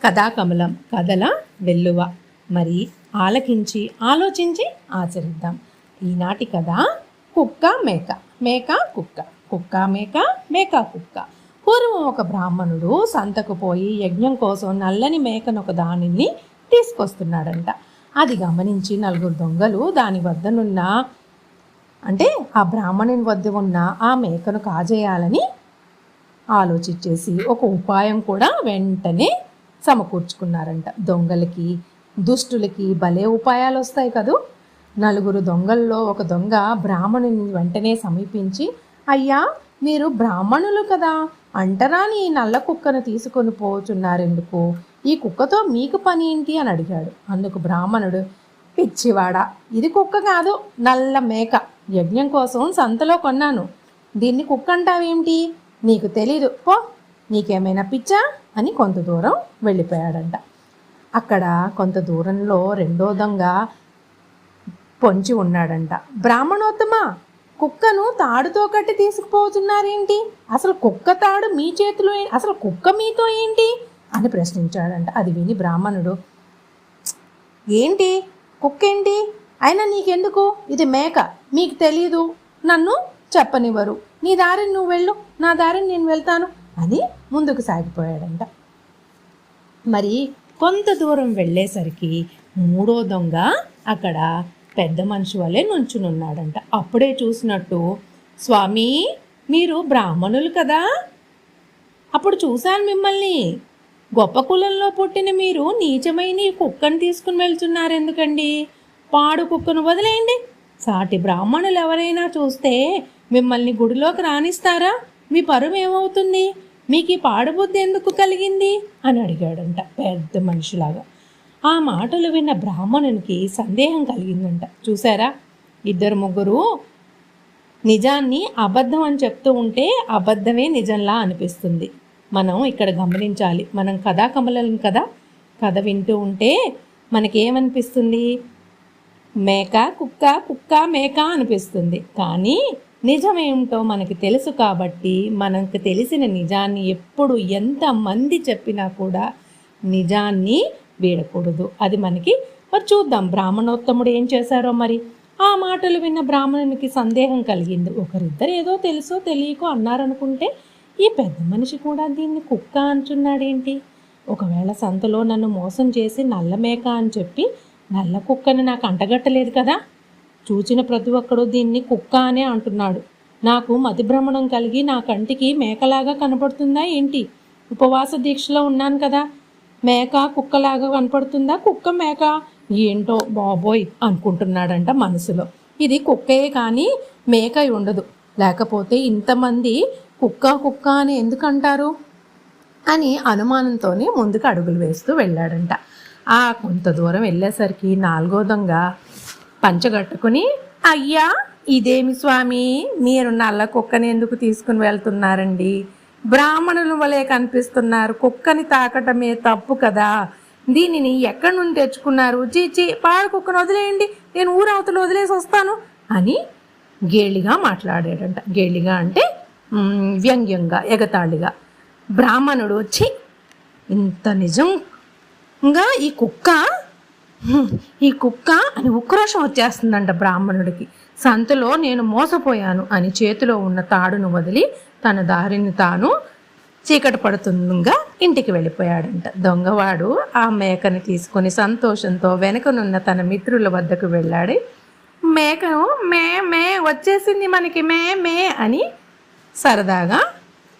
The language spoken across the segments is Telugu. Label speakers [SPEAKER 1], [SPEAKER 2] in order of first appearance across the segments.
[SPEAKER 1] కథాకమలం కథల వెల్లువ. మరి ఆలకించి ఆలోచించి ఆచరిద్దాం. ఈనాటి కథ కుక్క మేక. మేక కుక్క, కుక్క మేక, మేక కుక్క. పూర్వం ఒక బ్రాహ్మణుడు సంతకు పోయి యజ్ఞం కోసం నల్లని మేకను ఒక దానిని తీసుకొస్తున్నాడంట. అది గమనించి 4 దొంగలు దాని వద్దనున్న ఆ బ్రాహ్మణుని వద్ద ఉన్న ఆ మేకను కాజేయాలని ఆలోచించేసి ఒక ఉపాయం కూడా వెంటనే సమకూర్చుకున్నారంట. దొంగలకి దుష్టులకి భలే ఉపాయాలు వస్తాయి కదూ. 4 దొంగల్లో ఒక దొంగ బ్రాహ్మణుని వెంటనే సమీపించి, అయ్యా, మీరు బ్రాహ్మణులు కదా, అంటరాని ఈ నల్ల కుక్కను తీసుకొని పోచున్నారెందుకు? ఈ కుక్కతో మీకు పని ఏంటి అని అడిగాడు. అందుకు బ్రాహ్మణుడు, పిచ్చివాడా, ఇది కుక్క కాదు, నల్ల మేక. యజ్ఞం కోసం సంతలో కొన్నాను. దీన్ని కుక్క అంటావేమిటి? నీకు తెలీదు, పో, నీకేమైనా పిచ్చా అని కొంత దూరం వెళ్ళిపోయాడంట. అక్కడ కొంత దూరంలో 2వ దొంగ పొంచి ఉన్నాడంట. బ్రాహ్మణోత్తమ, కుక్కను తాడుతో కట్టి తీసుకుపోతున్నారేంటి? అసలు కుక్క తాడు మీ చేతిలో, అసలు కుక్క మీతో ఏంటి అని ప్రశ్నించాడంట. అది విని బ్రాహ్మణుడు, ఏంటి కుక్క ఏంటి, అయినా నీకెందుకు? ఇది మేక, మీకు తెలీదు, నన్ను చెప్పనివ్వరు, నీ దారిని నువ్వు వెళ్ళు, నా దారిని నేను వెళ్తాను అని ముందుకు సాగిపోయాడంట. మరి కొంత దూరం వెళ్ళేసరికి 3వ దొంగ అక్కడ పెద్ద మనిషి వలె నుంచునున్నాడంట. అప్పుడే చూసినట్టు, స్వామి, మీరు బ్రాహ్మణులు కదా, అప్పుడు చూశాను మిమ్మల్ని. గొప్ప కులంలో పుట్టిన మీరు నీచమైన ఈ కుక్కను తీసుకుని వెళ్తున్నారు ఎందుకండి? పాడు కుక్కను వదిలేయండి. సాటి బ్రాహ్మణులు ఎవరైనా చూస్తే మిమ్మల్ని గుడిలోకి రానిస్తారా? మీ పరువు ఏమవుతుంది? మీకు ఈ పాడుబుద్ధి ఎందుకు కలిగింది అని అడిగాడంట పెద్ద మనిషిలాగా. ఆ మాటలు విన్న బ్రాహ్మణునికి సందేహం కలిగిందంట. చూసారా, 2-3 నిజాన్ని అబద్ధం అని చెప్తూ ఉంటే అబద్ధమే నిజంలా అనిపిస్తుంది. మనం ఇక్కడ గమనించాలి. మనం కథాకమలం కదా, కథ వింటూ ఉంటే మనకేమనిపిస్తుంది? మేక కుక్క, కుక్క మేక అనిపిస్తుంది. కానీ నిజమేమిటో మనకి తెలుసు కాబట్టి మనకు తెలిసిన నిజాన్ని ఎప్పుడు ఎంతమంది చెప్పినా కూడా నిజాన్ని వీడకూడదు. అది మనకి మరి చూద్దాం బ్రాహ్మణోత్తముడు ఏం చేశారో. మరి ఆ మాటలు విన్న బ్రాహ్మణునికి సందేహం కలిగింది. ఒకరిద్దరు ఏదో తెలుసో తెలియకో అన్నారనుకుంటే ఈ పెద్ద మనిషి కూడా దీన్ని కుక్క అంటున్నాడేంటి? ఒకవేళ సంతలో నన్ను మోసం చేసి నల్ల మేక అని చెప్పి నల్ల కుక్కని నాకు అంటగట్టలేదు కదా. చూచిన ప్రతి ఒక్కడు దీన్ని కుక్క అనే అంటున్నాడు. నాకు మతిభ్రమణం కలిగి నా కంటికి మేకలాగా కనపడుతుందా ఏంటి? ఉపవాస దీక్షలో ఉన్నాను కదా, మేక కుక్కలాగా కనపడుతుందా? కుక్క మేక ఏంటో బాబోయ్ అనుకుంటున్నాడంట మనసులో. ఇది కుక్కయే కానీ మేక ఉండదు, లేకపోతే ఇంతమంది కుక్క కుక్క అని ఎందుకంటారు అని అనుమానంతోనే ముందుకు అడుగులు వేస్తూ వెళ్ళాడంట. ఆ కొంత దూరం వెళ్ళేసరికి 4వ దొంగ పంచగట్టుకుని, అయ్యా, ఇదేమి స్వామి, మీరు నల్ల కుక్కని ఎందుకు తీసుకుని వెళ్తున్నారండి? బ్రాహ్మణుల వలె కనిపిస్తున్నారు, కుక్కని తాకటమే తప్పు కదా, దీనిని ఎక్కడి నుండి తెచ్చుకున్నారు? చీచి, పాడు కుక్కను వదిలేయండి, నేను ఊరవతలు వదిలేసి వస్తాను అని గేలిగా మాట్లాడాడంట. గేలిగా అంటే వ్యంగ్యంగా, ఎగతాళిగా. బ్రాహ్మణుడు, ఛీ, ఇంత నిజంగా ఈ కుక్క అని ఉక్రోషం వచ్చేస్తుందంట బ్రాహ్మణుడికి. సంతలో నేను మోసపోయాను అని చేతిలో ఉన్న తాడును వదిలి తన దారిని తాను చీకటి పడుతుండగా ఇంటికి వెళ్ళిపోయాడంట. దొంగవాడు ఆ మేకని తీసుకొని సంతోషంతో వెనకనున్న తన మిత్రుల వద్దకు వెళ్ళాడు. మేకను మే మే వచ్చేసింది మనకి, మే మే అని సరదాగా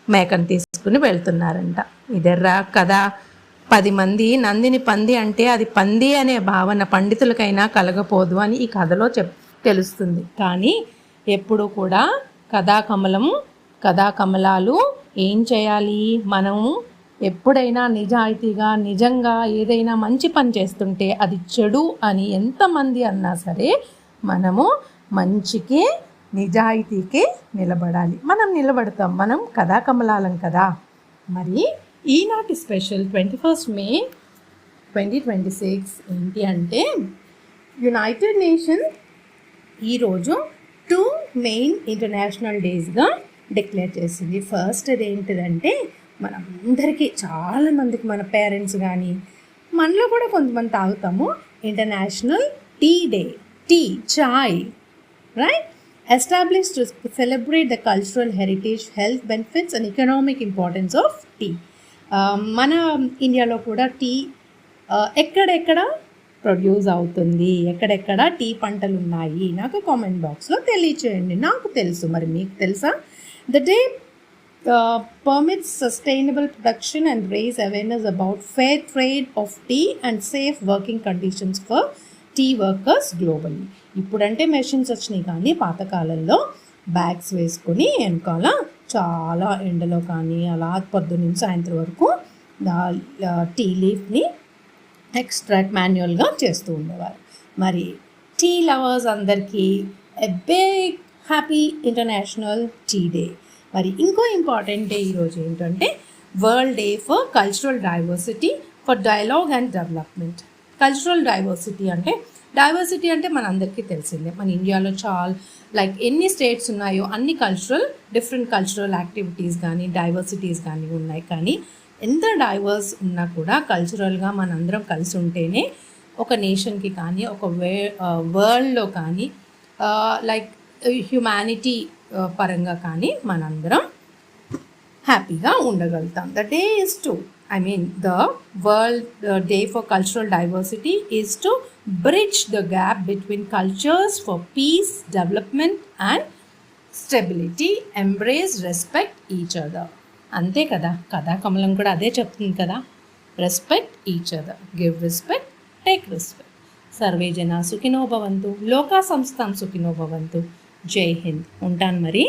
[SPEAKER 1] మేకను తీసుకుని వెళ్తున్నారంట. ఇదెర్రా కదా, 10 మంది నందిని పంది అంటే అది పంది అనే భావన పండితులకైనా కలగపోదు అని ఈ కథలో తెలుస్తుంది. కానీ ఎప్పుడు కూడా కథాకమలాలు ఏం చేయాలి? మనం ఎప్పుడైనా నిజాయితీగా నిజంగా ఏదైనా మంచి పని చేస్తుంటే అది చెడు అని ఎంతమంది అన్నా సరే మనము మంచికే నిజాయితీకే నిలబడాలి. మనం నిలబడతాం, మనం కథాకమలాలం కదా. మరి ఈనాటి స్పెషల్ 21 మే 2026 ఏంటి అంటే, యునైటెడ్ నేషన్ ఈరోజు 2 మెయిన్ ఇంటర్నేషనల్ డేస్గా డిక్లేర్ చేసింది. ఫస్ట్ అది ఏంటిదంటే మనందరికీ చాలామందికి మన పేరెంట్స్ కానీ మనలో కూడా కొంతమంది తాగుతాము. International tea day, tea, chai, right? Established to celebrate the cultural heritage, health benefits and economic importance of tea. మన ఇండియాలో కూడా టీ ఎక్కడెక్కడ ప్రొడ్యూస్ అవుతుంది, ఎక్కడెక్కడ టీ పంటలు ఉన్నాయి, నాకు కామెంట్ బాక్స్లో తెలియచేయండి. నాకు తెలుసు, మరి మీకు తెలుసా? The day permits sustainable production and raise awareness about fair trade of tea and safe working conditions for tea workers globally. ఇప్పుడంటే మెషిన్స్ వచ్చినాయి, కానీ పాతకాలంలో బ్యాగ్స్ వేసుకొని వెనకాల చాలా ఎండలో కానీ అలా పొద్దున్న సాయంత్రం వరకు టీ లీఫ్ని ఎక్స్ట్రాక్ట్ మాన్యువల్గా చేస్తూ ఉండేవారు. మరి టీ లవర్స్ అందరికీ a big happy international tea day. మరి ఇంకో ఇంపార్టెంట్ డే ఈరోజు ఏంటంటే world day for cultural diversity for dialogue and development. Cultural diversity అంటే మనందరికీ తెలిసిందే. మన ఇండియాలో లైక్ ఎన్ని స్టేట్స్ ఉన్నాయో అన్ని డిఫరెంట్ కల్చరల్ యాక్టివిటీస్ కానీ డైవర్సిటీస్ కానీ ఉన్నాయి. కానీ ఎంత డైవర్స్ ఉన్నా కూడా కల్చరల్గా మనందరం కలిసి ఉంటేనే ఒక నేషన్కి కానీ ఒక వరల్డ్లో కానీ లైక్ హ్యుమానిటీ పరంగా కానీ మనందరం హ్యాపీగా ఉండగలుగుతాం. The day is the World Day for Cultural Diversity is to bridge the gap between cultures for peace, development and stability, embrace, respect each other. అంతే కదా, కమలం కూడా అదే చెప్తుంది కదా. Respect each other, give respect, take respect. Survey జన సుఖినో భవంతు, లోకా సంస్థాం సుఖినో భవంతు. జై హింద్. ఉంటాను మరి.